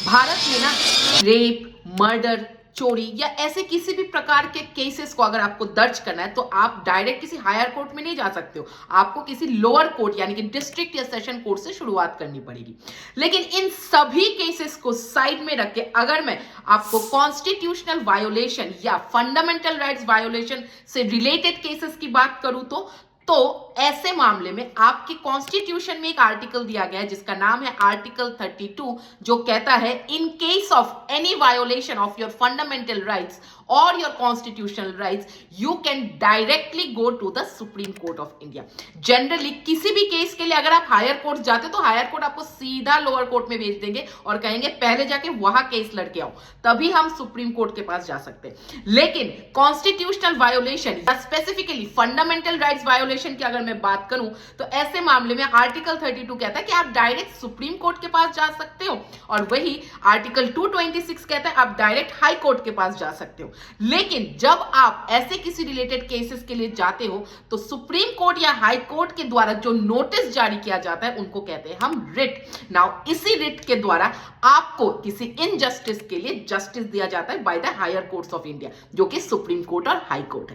भारत में ना rape, murder, चोरी या ऐसे किसी भी प्रकार के केसेस को अगर आपको दर्ज करना है तो आप डायरेक्ट किसी हायर कोर्ट में नहीं जा सकते हो। आपको किसी लोअर कोर्ट यानी कि डिस्ट्रिक्ट या सेशन कोर्ट से शुरुआत करनी पड़ेगी। लेकिन इन सभी केसेस को साइड में रख के अगर मैं आपको कॉन्स्टिट्यूशनल वायोलेशन या फंडामेंटल राइट्स वायोलेशन से रिलेटेड केसेस की बात करूं तो ऐसे मामले में आपके कॉन्स्टिट्यूशन में एक आर्टिकल दिया गया है जिसका नाम है आर्टिकल 32, जो कहता है in case of any violation of your fundamental rights और your constitutional rights you can directly go to the supreme court of India. Generally किसी भी केस के लिए अगर आप हायर कोर्ट जाते तो हायर कोर्ट आपको सीधा लोअर कोर्ट में भेज देंगे और कहेंगे पहले जाके वहां केस लड़के आओ, तभी हम सुप्रीम कोर्ट के पास जा सकते हैं। लेकिन कॉन्स्टिट्यूशनल वायोलेशन या स्पेसिफिकली फंडामेंटल राइट्स वायोलेशन की अगर मैं बात करूं तो ऐसे मामले में आर्टिकल 32 कहता है कि आप डायरेक्ट सुप्रीम कोर्ट के पास जा सकते हो, और वही आर्टिकल 226 कहता है आप डायरेक्ट हाई कोर्ट के पास जा सकते हो। लेकिन जब आप ऐसे किसी रिलेटेड केसेस के लिए जाते हो तो सुप्रीम कोर्ट या हाई कोर्ट के द्वारा जो नोटिस जारी किया जाता है उनको कहते हैं हम रिट। नाउ इसी रिट के द्वारा आपको किसी इनजस्टिस के लिए जस्टिस दिया जाता है by the higher courts of India, जो कि सुप्रीम कोर्ट और हाई कोर्ट है।